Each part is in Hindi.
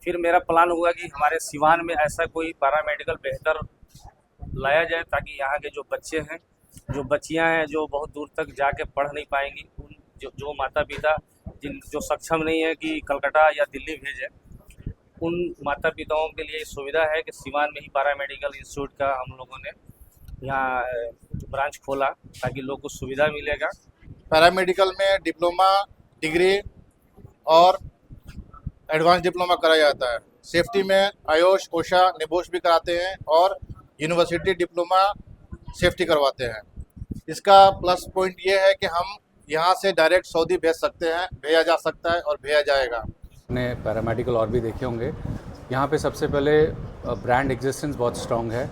फिर मेरा प्लान हुआ कि हमारे सिवान में ऐसा कोई पैरामेडिकल बेहतर लाया जाए, ताकि यहाँ के जो बच्चे हैं, जो बच्चियाँ हैं, जो बहुत दूर तक जाके पढ़ नहीं पाएंगी, उन जो माता पिता जिन जो सक्षम नहीं है कि कलकत्ता या दिल्ली भेजें, उन माता पिताओं के लिए सुविधा है कि सिवान में ही पैरामेडिकल इंस्टीट्यूट का हम लोगों ने यहाँ ब्रांच खोला, ताकि लोग को सुविधा मिलेगा। पैरामेडिकल में डिप्लोमा, डिग्री और एडवांस डिप्लोमा कराया जाता है। सेफ्टी में आयोश, ओशा, निबोश भी कराते हैं और यूनिवर्सिटी डिप्लोमा सेफ्टी करवाते हैं। इसका प्लस पॉइंट ये है कि हम यहाँ से डायरेक्ट सऊदी भेज सकते हैं, भेजा जा सकता है और भेजा जाएगा। ने पैरामेडिकल और भी देखे होंगे। यहाँ पे सबसे पहले ब्रांड एग्जिस्टेंस बहुत स्ट्रॉन्ग है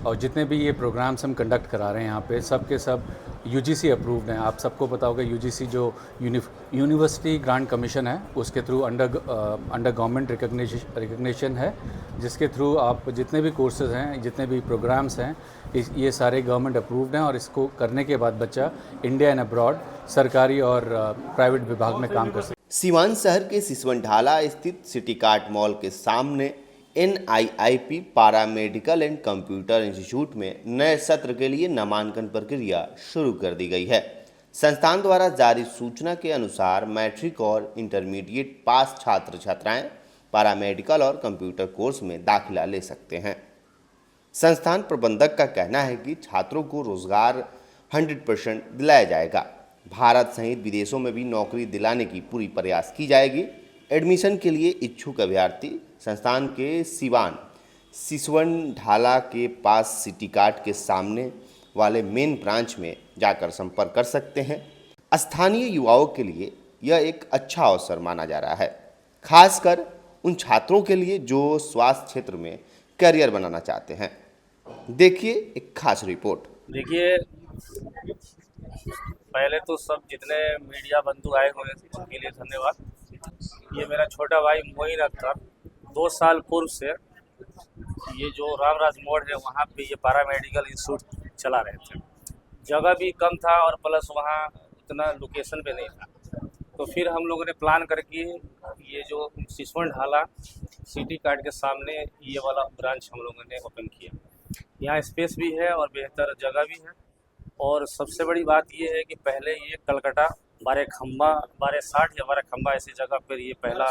और जितने भी ये प्रोग्राम्स हम कंडक्ट करा रहे हैं यहाँ पे सब के सब यूजीसी अप्रूव्ड हैं। आप सबको पता होगा यूजीसी जो यूनिवर्सिटी ग्रांट कमीशन है उसके थ्रू अंडर गवर्नमेंट रिकग्निशन है, जिसके थ्रू आप जितने भी कोर्सेज हैं, जितने भी प्रोग्राम्स हैं, ये सारे गवर्नमेंट अप्रूव्ड हैं और इसको करने के बाद बच्चा इंडिया एंड अब्रॉड सरकारी और प्राइवेट विभाग में काम कर सकता है। सीवान शहर के सिसवन ढाला स्थित सिटी कार्ट मॉल के सामने NIIP paramedical and computer institute में नए सत्र के लिए नामांकन प्रक्रिया शुरू कर दी गई है। संस्थान द्वारा जारी सूचना के अनुसार मैट्रिक और इंटरमीडिएट पास छात्र छात्राएं पैरामेडिकल और कंप्यूटर कोर्स में दाखिला ले सकते हैं। संस्थान प्रबंधक का कहना है कि छात्रों को रोजगार 100% दिलाया जाएगा। भारत सहित विदेशों में भी नौकरी दिलाने की पूरी प्रयास की जाएगी। एडमिशन के लिए इच्छुक अभ्यर्थी संस्थान के सिसवन ढाला के पास सिटी कार्ट के सामने वाले मेन ब्रांच में जाकर संपर्क कर सकते हैं। स्थानीय युवाओं के लिए यह एक अच्छा अवसर माना जा रहा है, खासकर उन छात्रों के लिए जो स्वास्थ्य क्षेत्र में करियर बनाना चाहते हैं। देखिए एक खास रिपोर्ट। देखिए, पहले तो सब जितने मीडिया बंधु आए हुए थे उनके लिए धन्यवाद। ये मेरा छोटा भाई मोइन अख्तर 2 साल पूर्व से ये जो रामराज मोड़ है वहाँ पे ये पैरामेडिकल इंस्टीट्यूट चला रहे थे। जगह भी कम था और प्लस वहाँ उतना लोकेशन पे नहीं था, तो फिर हम लोगों ने प्लान करके ये जो सिसवन ढाला सिटी कार्ड के सामने ये वाला ब्रांच हम लोगों ने ओपन किया। यहाँ स्पेस भी है और बेहतर जगह भी है, और सबसे बड़ी बात ये है कि पहले ये कलकत्ता 1260 या 12 खंबा ऐसी जगह पर ये पहला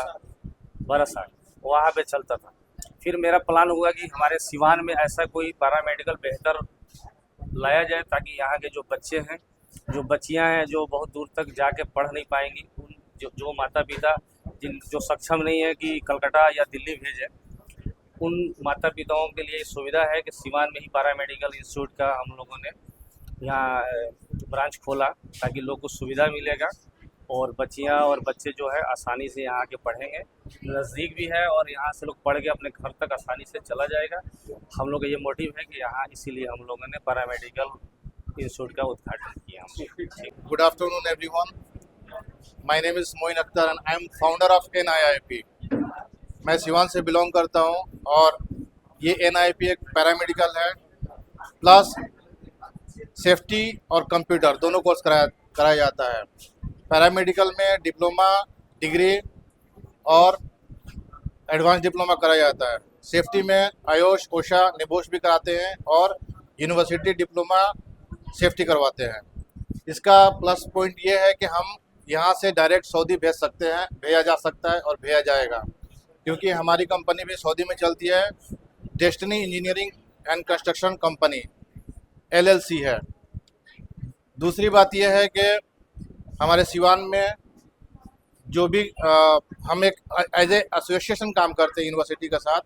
1260 वहाँ पे चलता था। फिर मेरा प्लान हुआ कि हमारे सिवान में ऐसा कोई पैरामेडिकल बेहतर लाया जाए, ताकि यहाँ के जो बच्चे हैं, जो बच्चियाँ हैं, जो बहुत दूर तक जाके पढ़ नहीं पाएंगी, उन जो माता पिता जिन जो सक्षम नहीं है कि कलकत्ता या दिल्ली भेजें, उन माता पिताओं के लिए सुविधा है कि सिवान में ही पैरामेडिकल इंस्टीट्यूट का हम लोगों ने यहाँ ब्रांच खोला, ताकि लोग को सुविधा मिलेगा और बच्चियाँ और बच्चे जो है आसानी से यहाँ आके पढ़ेंगे। नज़दीक भी है और यहाँ से लोग पढ़ के अपने घर तक आसानी से चला जाएगा। हम लोग का ये मोटिव है कि यहाँ इसीलिए हम लोगों ने पैरामेडिकल इंस्टीट्यूट का उद्घाटन किया। Good afternoon everyone, my name is Moin Akhtar and I am founder of NIIP। मैं सिवान से बिलोंग करता हूँ और ये NIIP एक पैरामेडिकल है, प्लस सेफ्टी और कंप्यूटर दोनों कोर्स कराया जाता है। पैरामेडिकल में डिप्लोमा, डिग्री और एडवांस डिप्लोमा कराया जाता है। सेफ्टी में आयोश, ओशा, निबोश भी कराते हैं और यूनिवर्सिटी डिप्लोमा सेफ्टी करवाते हैं। इसका प्लस पॉइंट ये है कि हम यहाँ से डायरेक्ट सऊदी भेज सकते हैं, भेजा जा सकता है और भेजा जाएगा, क्योंकि हमारी कंपनी भी सऊदी में चलती है। Destiny engineering and construction company LLC है। दूसरी बात यह है कि हमारे सिवान में जो भी हम एक एज ए एसोसिएशन काम करते हैं यूनिवर्सिटी के साथ,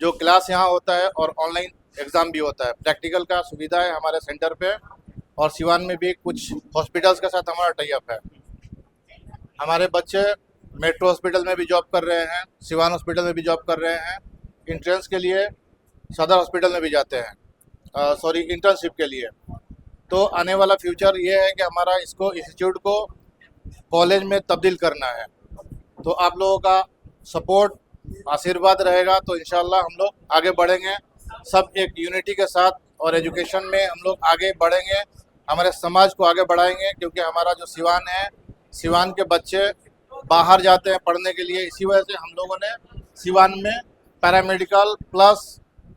जो क्लास यहाँ होता है और ऑनलाइन एग्ज़ाम भी होता है। प्रैक्टिकल का सुविधा है हमारे सेंटर पे, और सिवान में भी कुछ हॉस्पिटल्स के साथ हमारा टाई अप है। हमारे बच्चे मेट्रो हॉस्पिटल में भी जॉब कर रहे हैं, सिवान हॉस्पिटल में भी जॉब कर रहे हैं। इंट्रेंस के लिए सदर हॉस्पिटल में भी जाते हैं, इंटर्नशिप के लिए। तो आने वाला फ्यूचर ये है कि हमारा इसको इंस्टीट्यूट को कॉलेज में तब्दील करना है। तो आप लोगों का सपोर्ट, आशीर्वाद रहेगा तो इंशाल्लाह हम लोग आगे बढ़ेंगे, सब एक यूनिटी के साथ, और एजुकेशन में हम लोग आगे बढ़ेंगे, हमारे समाज को आगे बढ़ाएंगे। क्योंकि हमारा जो सिवान है, सिवान के बच्चे बाहर जाते हैं पढ़ने के लिए, इसी वजह से हम लोगों ने सिवान में paramedical plus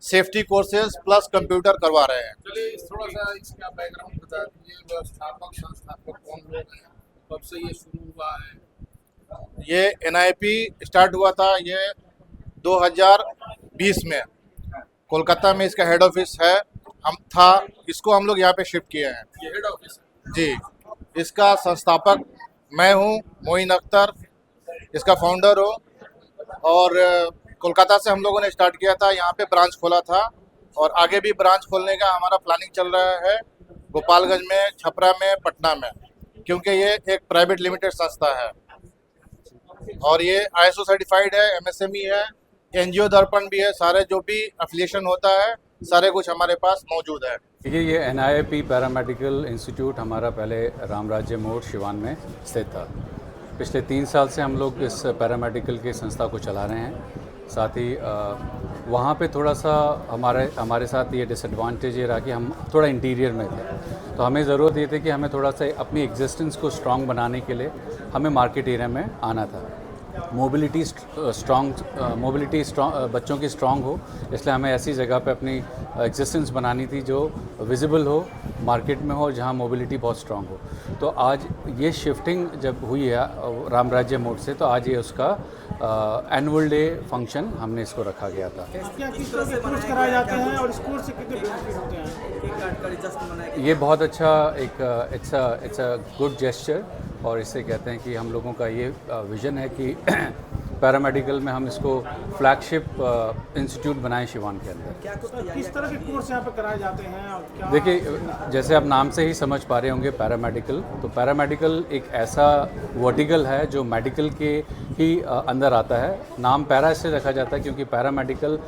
safety courses plus computer करवा रहे हैं। चलिए थोड़ा सा इसका बैकग्राउंड बता दीजिए, व्यवस्थापक संस्थापक कौन लोग हैं, कब से ये शुरू हुआ है? ये एनआईपी स्टार्ट हुआ था ये 2020 में, कोलकाता में इसका हेड ऑफिस है। इसको हम लोग यहाँ पे शिफ्ट किए हैं। ये हेड ऑफिस है। जी, इसका संस्थापक मैं हूँ, मोइन अख्तर, इसका फाउंडर हूँ। और कोलकाता से हम लोगों ने स्टार्ट किया था, यहाँ पे ब्रांच खोला था और आगे भी ब्रांच खोलने का हमारा प्लानिंग चल रहा है, गोपालगंज में, छपरा में, पटना में, क्योंकि ये एक प्राइवेट लिमिटेड संस्था है और ये ISO सर्टिफाइड है, MSME है, NGO दर्पण भी है। सारे जो भी एफिलिएशन होता है सारे कुछ हमारे पास मौजूद है। देखिए, ये NIIP पैरामेडिकल इंस्टीट्यूट हमारा पहले रामराज्य मोड़ सिवान में स्थित था। पिछले 3 साल से हम लोग इस पैरामेडिकल की संस्था को चला रहे हैं। साथ ही वहाँ पे थोड़ा सा हमारे साथ ये डिसएडवांटेज ये रहा कि हम थोड़ा इंटीरियर में थे, तो हमें ज़रूरत ये थी कि हमें थोड़ा सा अपनी एग्जिस्टेंस को स्ट्रॉन्ग बनाने के लिए हमें मार्केट एरिया में आना था। मोबिलिटी बच्चों की स्ट्रॉन्ग हो, इसलिए हमें ऐसी जगह पे अपनी एग्जिस्टेंस बनानी थी जो विजिबल हो, मार्केट में हो और जहाँ मोबिलिटी बहुत स्ट्रॉन्ग हो। तो आज ये शिफ्टिंग जब हुई है रामराज्य मोड़ से, तो आज ये उसका एनुअल डे फंक्शन हमने इसको रखा गया था। किस तरह से कोर्स कराए जाते हैं और इस कोर्स से कितने बेनिफिट होते हैं? ये बहुत अच्छा एक इट्स अ गुड जेस्चर और इससे कहते हैं कि हम लोगों का ये विज़न है कि पैरामेडिकल में हम इसको फ्लैगशिप इंस्टीट्यूट बनाएं सिवान के अंदर। किस तरह के कोर्स यहाँ पे कराए जाते हैं और क्या? देखिए, जैसे आप नाम से ही समझ पा रहे होंगे पैरामेडिकल, तो पैरामेडिकल एक ऐसा वर्टिकल है जो मेडिकल के ही अंदर आता है। नाम पैरा इससे रखा जाता है क्योंकि पैरामेडिकल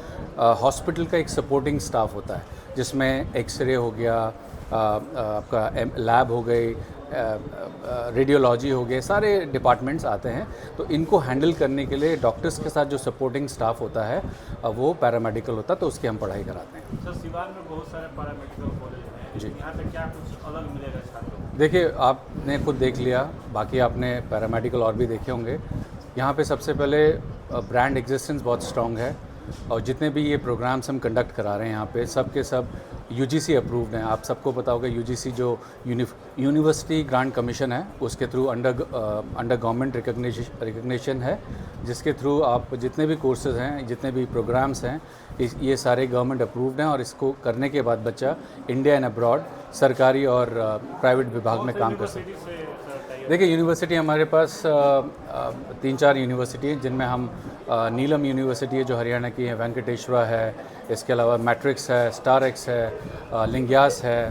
हॉस्पिटल का एक सपोर्टिंग स्टाफ होता है, जिसमें एक्सरे हो गया, आपका लैब हो गई, रेडियोलॉजी हो गए, सारे डिपार्टमेंट्स आते हैं। तो इनको हैंडल करने के लिए डॉक्टर्स के साथ जो सपोर्टिंग स्टाफ होता है वो पैरामेडिकल होता है, तो उसकी हम पढ़ाई कराते हैं। सर, सिवान में बहुत सारे पैरामेडिकल कॉलेज हैं जी। यहाँ पे क्या कुछ अलग मिलेगा छात्रों को? देखिए, आपने खुद देख लिया, बाकी आपने पैरामेडिकल और भी देखे होंगे। यहाँ पे सबसे पहले ब्रांड एग्जिस्टेंस बहुत स्ट्रॉन्ग है और जितने भी ये प्रोग्राम्स हम कंडक्ट करा रहे हैं यहाँ पे सब के सब UGC अप्रूव्ड हैं। आप सबको पता होगा UGC जो यूनिवर्सिटी ग्रांट कमीशन है, उसके थ्रू अंडर गवर्नमेंट रिकग्निशन है, जिसके थ्रू आप जितने भी कोर्सेज हैं, जितने भी प्रोग्राम्स हैं, ये सारे गवर्नमेंट अप्रूव्ड हैं और इसको करने के बाद बच्चा इंडिया एंड अब्रॉड सरकारी और प्राइवेट विभाग में काम कर सकता है। देखिए, यूनिवर्सिटी हमारे पास 3-4 यूनिवर्सिटी हैं, जिनमें हम नीलम यूनिवर्सिटी है जो हरियाणा की है, वेंकटेश्वरा है, इसके अलावा मैट्रिक्स है, स्टारएक्स है, लिंग्यास है।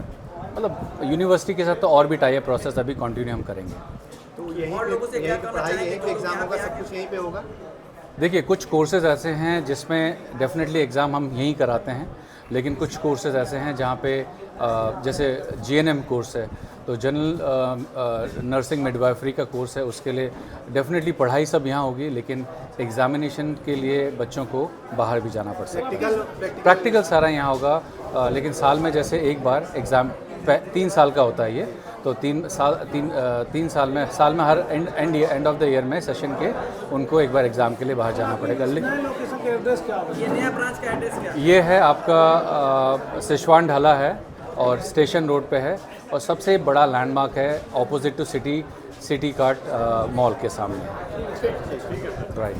मतलब यूनिवर्सिटी के साथ तो और भी टाई प्रोसेस अभी कंटिन्यू हम करेंगे। तो यही पढ़ाई, यहीं पे एग्जाम होगा, सब कुछ यहीं पे होगा? देखिए, कुछ कोर्सेज ऐसे हैं जिसमें डेफिनेटली एग्ज़ाम हम यहीं कराते हैं, लेकिन कुछ कोर्सेज ऐसे हैं जहाँ पे जैसे GNM कोर्स है, तो जनरल नर्सिंग मिडवाइफरी का कोर्स है, उसके लिए डेफिनेटली पढ़ाई सब यहाँ होगी, लेकिन एग्जामिनेशन के लिए बच्चों को बाहर भी जाना पड़ सकता है। प्रैक्टिकल सारा यहाँ होगा, लेकिन साल में जैसे एक बार एग्ज़ाम 3 साल का होता है ये, तो 3 साल में her end of the year में सेशन के उनको एक बार एग्ज़ाम के लिए बाहर जाना पड़ेगा। लोकेशन का एड्रेस क्या होगा? ये नया ब्रांच का एड्रेस क्या है? ये है आपका सिशवान ढाला है और स्टेशन रोड पे है और सबसे बड़ा लैंडमार्क है opposite to city cart mall के सामने। राइट।